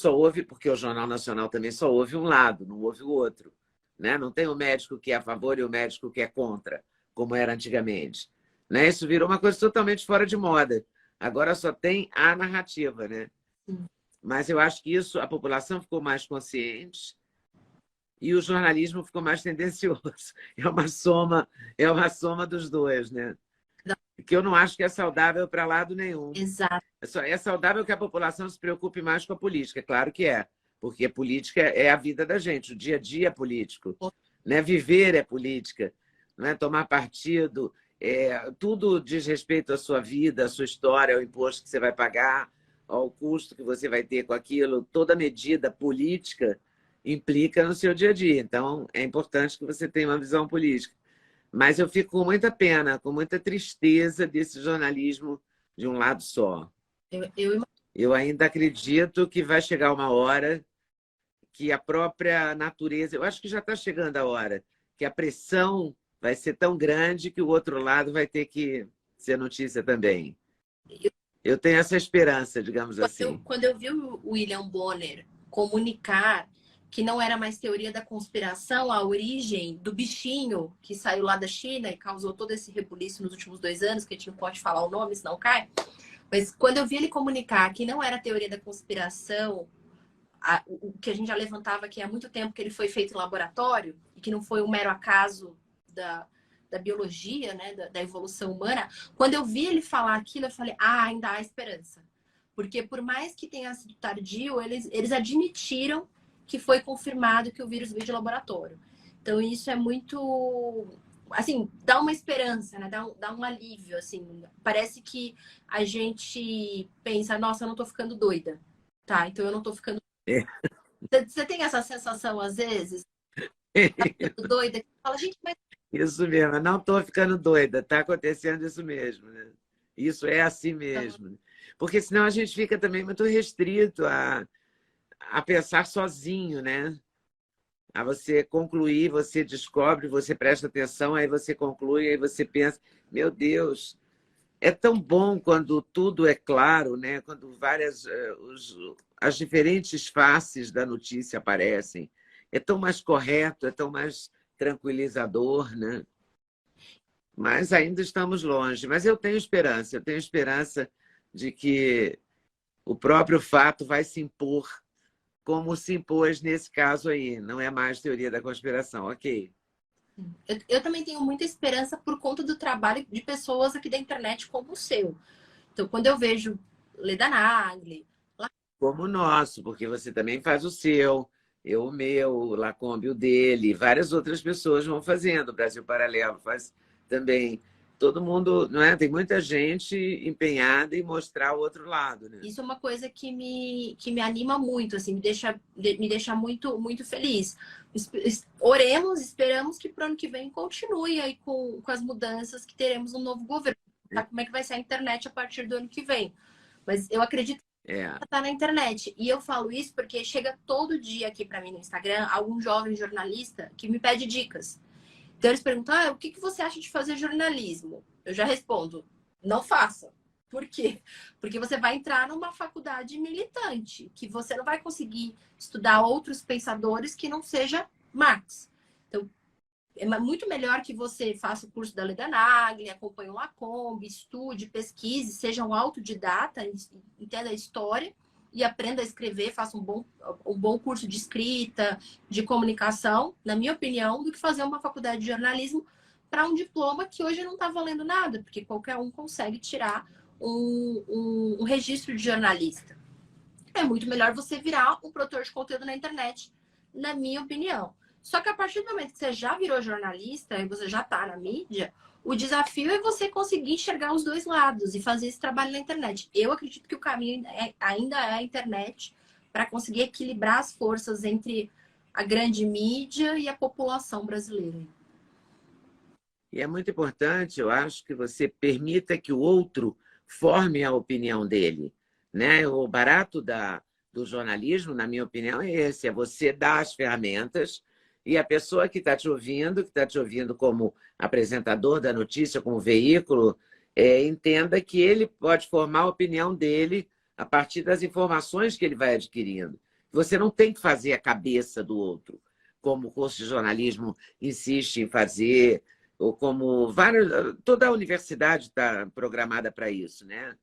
o Jornal Nacional também só ouve um lado, não ouve o outro, né? Não tem o médico que é a favor e o médico que é contra, como era antigamente, né? Isso virou uma coisa totalmente fora de moda. Agora só tem a narrativa, né? Mas eu acho que a população ficou mais consciente e o jornalismo ficou mais tendencioso. É uma soma dos dois, né? Que eu não acho que é saudável para lado nenhum. Exato. É saudável que a população se preocupe mais com a política, claro que é, porque a política é a vida da gente, o dia a dia é político, né? Viver é política, não é? Tomar partido, tudo diz respeito à sua vida, à sua história, ao imposto que você vai pagar, ao custo que você vai ter com aquilo. Toda medida política implica no seu dia a dia, então é importante que você tenha uma visão política. Mas eu fico com muita pena, com muita tristeza desse jornalismo de um lado só. Eu ainda acredito que vai chegar uma hora que a própria natureza... Eu acho que já está chegando a hora, que a pressão vai ser tão grande que o outro lado vai ter que ser notícia também. Eu tenho essa esperança, digamos assim. Quando eu vi o William Bonner comunicar que não era mais teoria da conspiração, a origem do bichinho que saiu lá da China e causou todo esse rebuliço nos últimos 2 anos, que a gente não pode falar o nome, senão cai. Mas quando eu vi ele comunicar que não era teoria da conspiração, o que a gente já levantava aqui há muito tempo, que ele foi feito em laboratório e que não foi um mero acaso da biologia, né, da evolução humana, quando eu vi ele falar aquilo, eu falei, ainda há esperança. Porque por mais que tenha sido tardio, eles admitiram que foi confirmado que o vírus veio de laboratório. Então, isso é muito... Assim, dá uma esperança, né? Dá um alívio, assim. Parece que a gente pensa, nossa, eu não tô ficando doida. Tá, então eu não tô ficando... Você tem essa sensação, às vezes? Tá ficando doida? Fala, gente, mas... Isso mesmo, eu não estou ficando doida, está acontecendo isso mesmo, né? Isso é assim mesmo. Porque senão a gente fica também muito restrito a pensar sozinho, né? A você concluir, você descobre, você presta atenção, aí você conclui, aí você pensa, meu Deus, é tão bom quando tudo é claro, né? Quando as diferentes faces da notícia aparecem. É tão mais correto, é tão mais tranquilizador, né? Mas ainda estamos longe. Mas eu tenho esperança de que o próprio fato vai se impor como se impôs nesse caso aí. Não é mais teoria da conspiração, ok. Eu também tenho muita esperança por conta do trabalho de pessoas aqui da internet como o seu. Então, quando eu vejo Leda Nagli... Como o nosso, porque você também faz o seu, eu o meu, o Lacombe o dele, várias outras pessoas vão fazendo. O Brasil Paralelo faz também. Todo mundo, não é? Tem muita gente empenhada em mostrar o outro lado, né? Isso é uma coisa que me anima muito, assim, me deixa muito, muito feliz. Oremos, esperamos que para o ano que vem continue aí com as mudanças, que teremos um novo governo. Tá? Como é que vai ser a internet a partir do ano que vem? Mas eu acredito que tá na internet. E eu falo isso porque chega todo dia aqui para mim no Instagram algum jovem jornalista que me pede dicas. Então eles perguntam, o que você acha de fazer jornalismo? Eu já respondo, não faça. Por quê? Porque você vai entrar numa faculdade militante, que você não vai conseguir estudar outros pensadores que não seja Marx. Então, é muito melhor que você faça o curso da Leda Nagli, acompanhe o Lacombe, estude, pesquise, seja um autodidata, entenda a história e aprenda a escrever, faça um bom curso de escrita, de comunicação, na minha opinião, do que fazer uma faculdade de jornalismo para um diploma que hoje não está valendo nada, porque qualquer um consegue tirar um registro de jornalista. É muito melhor você virar um produtor de conteúdo na internet, na minha opinião. Só que a partir do momento que você já virou jornalista e você já está na mídia, o desafio é você conseguir enxergar os dois lados e fazer esse trabalho na internet. Eu acredito que o caminho ainda é a internet para conseguir equilibrar as forças entre a grande mídia e a população brasileira. E é muito importante, eu acho, que você permita que o outro forme a opinião dele, né? O barato do jornalismo, na minha opinião, é esse: é você dar as ferramentas e a pessoa que está te ouvindo como apresentador da notícia, como veículo, entenda que ele pode formar a opinião dele a partir das informações que ele vai adquirindo. Você não tem que fazer a cabeça do outro, como o curso de jornalismo insiste em fazer, ou como toda a universidade está programada para isso, né?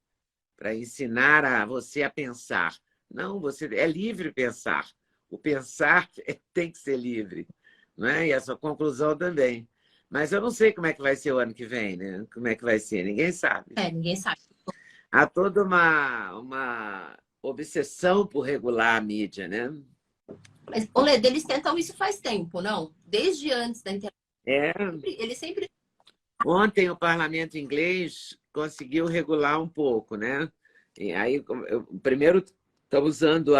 Para ensinar a você a pensar. Não, você é livre pensar. O pensar tem que ser livre, não é? E essa conclusão também. Mas eu não sei como é que vai ser o ano que vem, né? Como é que vai ser, ninguém sabe. Ninguém sabe. Há toda uma obsessão por regular a mídia, né? Mas, Leda, eles tentam isso faz tempo, não? Desde antes da internet. Eles sempre... Ontem o parlamento inglês conseguiu regular um pouco, né? E aí, primeiro, está usando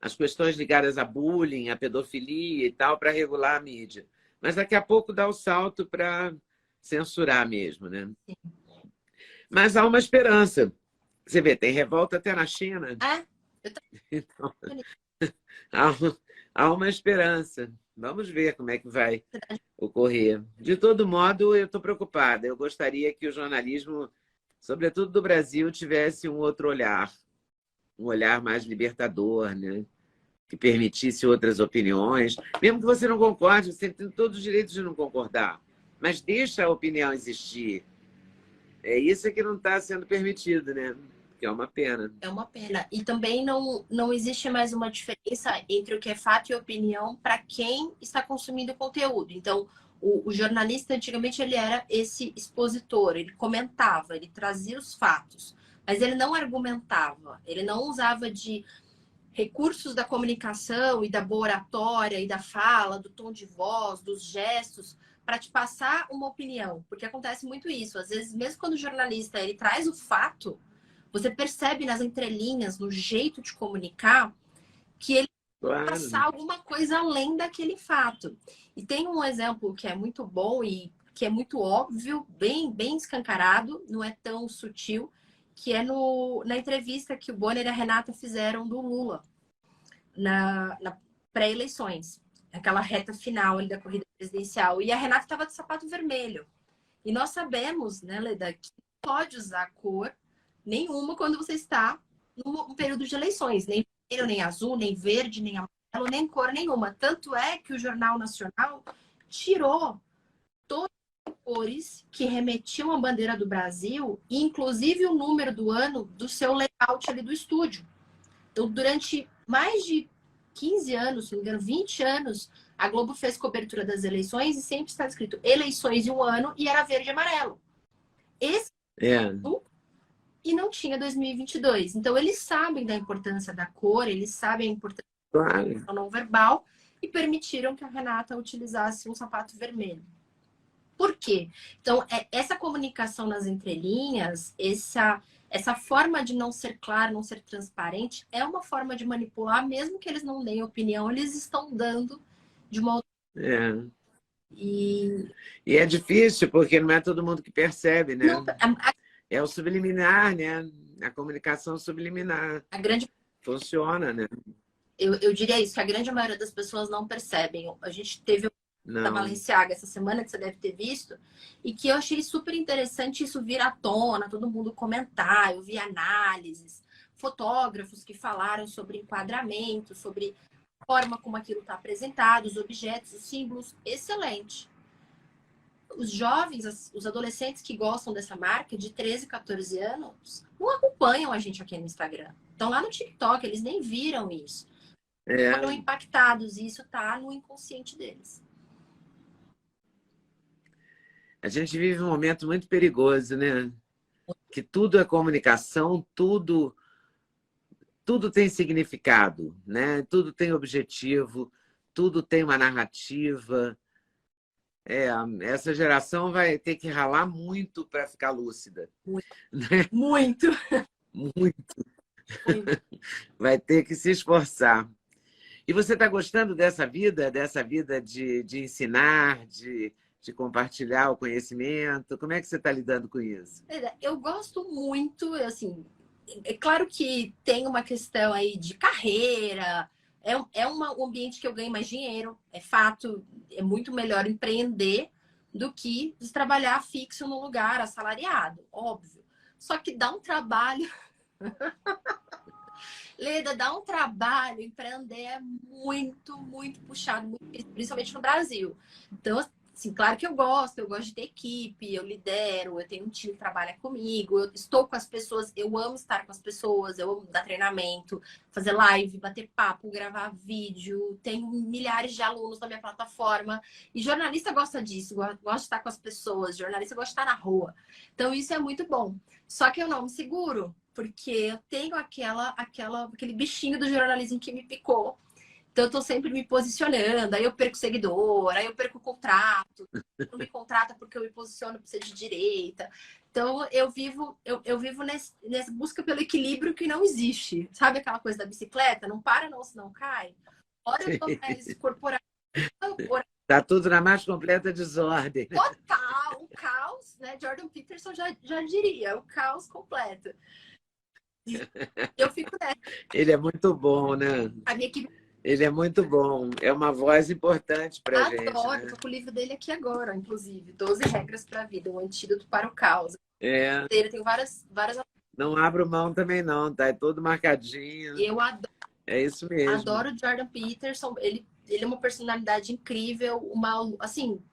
as questões ligadas a bullying, a pedofilia e tal, para regular a mídia. Mas daqui a pouco dá o salto para censurar mesmo, né? Sim. Mas há uma esperança. Você vê, tem revolta até na China. Então, há uma esperança. Vamos ver como é que vai ocorrer. De todo modo, eu estou preocupada. Eu gostaria que o jornalismo, sobretudo do Brasil, tivesse um outro olhar. Um olhar mais libertador, né? Que permitisse outras opiniões. Mesmo que você não concorde, você tem todo o direito de não concordar. Mas deixa a opinião existir. É isso que não está sendo permitido, né? Que é uma pena. É uma pena. E também não existe mais uma diferença entre o que é fato e opinião para quem está consumindo o conteúdo. Então, o jornalista, antigamente, ele era esse expositor, ele comentava, ele trazia os fatos, mas ele não argumentava, ele não usava de recursos da comunicação e da boa oratória e da fala, do tom de voz, dos gestos, para te passar uma opinião. Porque acontece muito isso. Às vezes, mesmo quando o jornalista ele traz o fato, você percebe nas entrelinhas, no jeito de comunicar, que ele vai passar alguma coisa além daquele fato. E tem um exemplo que é muito bom e que é muito óbvio, bem escancarado, não é tão sutil, que é na entrevista que o Bonner e a Renata fizeram do Lula na pré-eleições, aquela reta final ali da corrida presidencial. E a Renata estava de sapato vermelho. E nós sabemos, né, Leda, que não pode usar cor nenhuma quando você está num período de eleições. Nem vermelho, nem azul, nem verde, nem amarelo, nem cor nenhuma. Tanto é que o Jornal Nacional tirou todo cores que remetiam à bandeira do Brasil, e inclusive o número do ano do seu layout ali do estúdio. Então, durante mais de 15 anos, se não me engano, 20 anos, a Globo fez cobertura das eleições e sempre está escrito eleições em um ano e era verde e amarelo. Esse e não tinha 2022. Então, eles sabem da importância da cor, eles sabem a importância do não verbal e permitiram que a Renata utilizasse um sapato vermelho. Por quê? Então, essa comunicação nas entrelinhas, essa forma de não ser claro, não ser transparente, é uma forma de manipular, mesmo que eles não deem opinião, eles estão dando de uma outra. E é difícil, porque não é todo mundo que percebe, né? Não, é o subliminar, né? A comunicação subliminar. A grande... Funciona, né? Eu diria isso, que a grande maioria das pessoas não percebem. A gente teve da Balenciaga essa semana, que você deve ter visto, e que eu achei super interessante isso vir à tona, todo mundo comentar, eu vi análises, fotógrafos que falaram sobre enquadramento, sobre a forma como aquilo está apresentado, os objetos, os símbolos, excelente. Os jovens, os adolescentes que gostam dessa marca, de 13, 14 anos, não acompanham a gente aqui no Instagram. Estão lá no TikTok, eles nem viram isso. Foram impactados e isso está no inconsciente deles. A gente vive um momento muito perigoso, né? Que tudo é comunicação, tudo tem significado, né? Tudo tem objetivo, tudo tem uma narrativa. Essa geração vai ter que ralar muito para ficar lúcida. Muito. Muito. Vai ter que se esforçar. E você está gostando dessa vida de ensinar, de compartilhar o conhecimento? Como é que você está lidando com isso? Eu gosto muito, assim, é claro que tem uma questão aí de carreira, um ambiente que eu ganho mais dinheiro, é fato, é muito melhor empreender do que trabalhar fixo no lugar, assalariado, óbvio. Só que dá um trabalho... Leda, dá um trabalho, empreender é muito, muito puxado, muito, principalmente no Brasil. Então, assim, claro que eu gosto de ter equipe, eu lidero, eu tenho um time que trabalha comigo, eu estou com as pessoas, eu amo estar com as pessoas, eu amo dar treinamento, fazer live, bater papo, gravar vídeo, tenho milhares de alunos na minha plataforma. E jornalista gosta disso, gosta de estar com as pessoas, jornalista gosta de estar na rua. Então, isso é muito bom. Só que eu não me seguro, porque eu tenho aquele bichinho do jornalismo que me picou. Então, eu tô sempre me posicionando, aí eu perco seguidor, aí eu perco contrato, não me contrata porque eu me posiciono para ser de direita. Então, eu vivo nessa busca pelo equilíbrio que não existe. Sabe aquela coisa da bicicleta? Não para não, senão cai. Hora eu tô mais corporativa. Tá tudo na mais completa desordem. Total, um caos, né? Jordan Peterson já diria, o caos completo. E eu fico nessa. Ele é muito bom, né? A minha equipe... Ele é muito bom. É uma voz importante para a gente. Adoro. Né? Tô com o livro dele aqui agora, inclusive. 12 regras para a vida, um antídoto para o caos. Tem várias... Não abro mão também não, tá? É todo marcadinho. Eu adoro. É isso mesmo. Adoro o Jordan Peterson. Ele é uma personalidade incrível. Assim,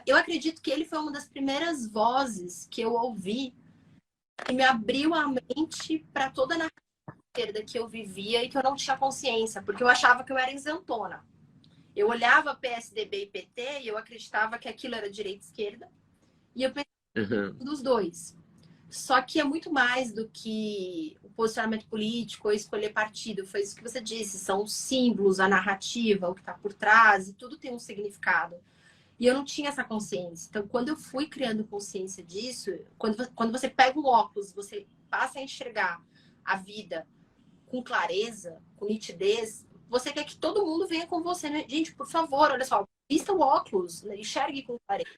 eu acredito que ele foi uma das primeiras vozes que eu ouvi que me abriu a mente para toda a narrativa que eu vivia e que eu não tinha consciência, porque eu achava que eu era isentona. Eu olhava PSDB e PT e eu acreditava que aquilo era direita e esquerda, e eu pensava dos dois. Só que é muito mais do que o posicionamento político ou escolher partido. Foi isso que você disse, são os símbolos, a narrativa, o que está por trás, e tudo tem um significado. E eu não tinha essa consciência. Então, quando eu fui criando consciência disso, quando você pega um óculos, você passa a enxergar a vida com clareza, com nitidez, você quer que todo mundo venha com você, né? Gente, por favor, olha só, vista o óculos, né? Enxergue com clareza.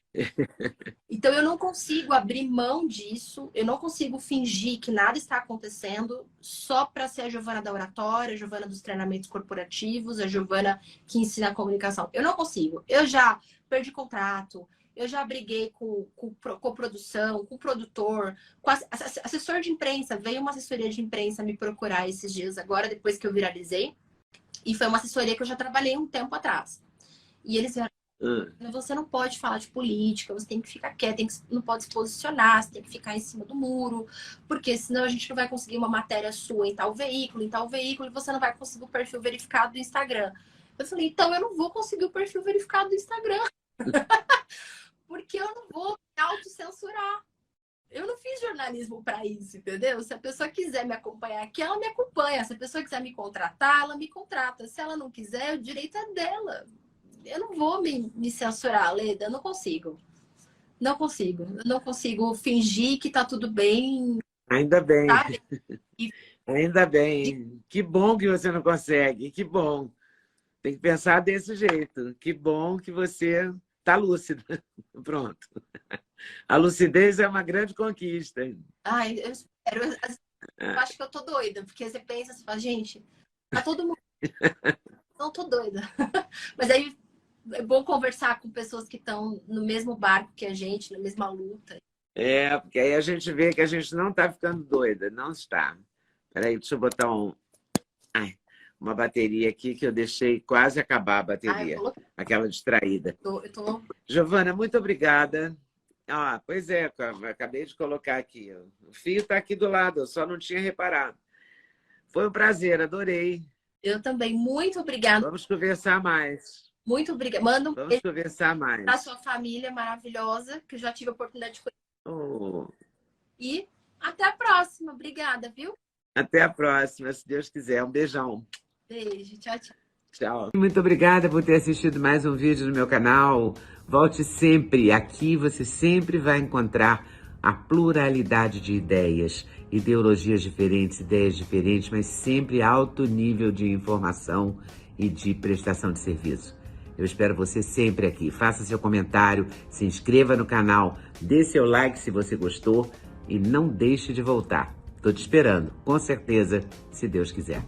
Então, eu não consigo abrir mão disso, eu não consigo fingir que nada está acontecendo só para ser a Giovana da oratória, a Giovana dos treinamentos corporativos, a Giovana que ensina a comunicação. Eu não consigo. Eu já perdi contrato, eu já briguei com produção, com produtor, com assessor de imprensa. Veio uma assessoria de imprensa me procurar esses dias agora, depois que eu viralizei. E foi uma assessoria que eu já trabalhei um tempo atrás. E eles vieram Hum. Você não pode falar de política, você tem que ficar quieto, não pode se posicionar, você tem que ficar em cima do muro, porque senão a gente não vai conseguir uma matéria sua em tal veículo, e você não vai conseguir o perfil verificado do Instagram. Eu falei, então eu não vou conseguir o perfil verificado do Instagram, porque eu não vou me autocensurar. Eu não fiz jornalismo para isso, entendeu? Se a pessoa quiser me acompanhar aqui, ela me acompanha. Se a pessoa quiser me contratar, ela me contrata. Se ela não quiser, o direito é dela. Eu não vou me censurar, Leda. Eu não consigo. Não consigo. Eu não consigo fingir que tá tudo bem, Ainda bem, sabe? E ainda bem. Que bom que você não consegue, que bom. Tem que pensar desse jeito. Que bom que você está lúcida. Pronto. A lucidez é uma grande conquista. ai, eu espero. Eu acho que eu tô doida, porque você pensa, você fala, gente, tá todo mundo. Não tô doida. Mas aí é bom conversar com pessoas que estão no mesmo barco que a gente, na mesma luta. É, porque aí a gente vê que a gente não está ficando doida, não está. Peraí, deixa eu botar uma bateria aqui que eu deixei quase acabar a Ah, eu bateria, coloquei. aquela distraída. Eu tô... Giovana, muito obrigada. Ah, pois é, eu acabei de colocar aqui. O fio está aqui do lado, eu só não tinha reparado. Foi um prazer, adorei. Eu também. Muito obrigada. Vamos conversar mais. Muito obrigada. Manda um Vamos beijo conversar pra mais. sua família maravilhosa, que eu já tive a oportunidade de conhecer. Oh, E até a próxima. Obrigada, viu? até a próxima, se Deus quiser. Um beijão. Beijo. Tchau, tchau. Tchau. Muito obrigada por ter assistido mais um vídeo no meu canal. Volte sempre. Aqui você sempre vai encontrar a pluralidade de ideias, ideologias diferentes, ideias diferentes, mas sempre alto nível de informação e de prestação de serviço. Eu espero você sempre aqui. Faça seu comentário, se inscreva no canal, dê seu like se você gostou e não deixe de voltar. Estou te esperando, com certeza, se Deus quiser.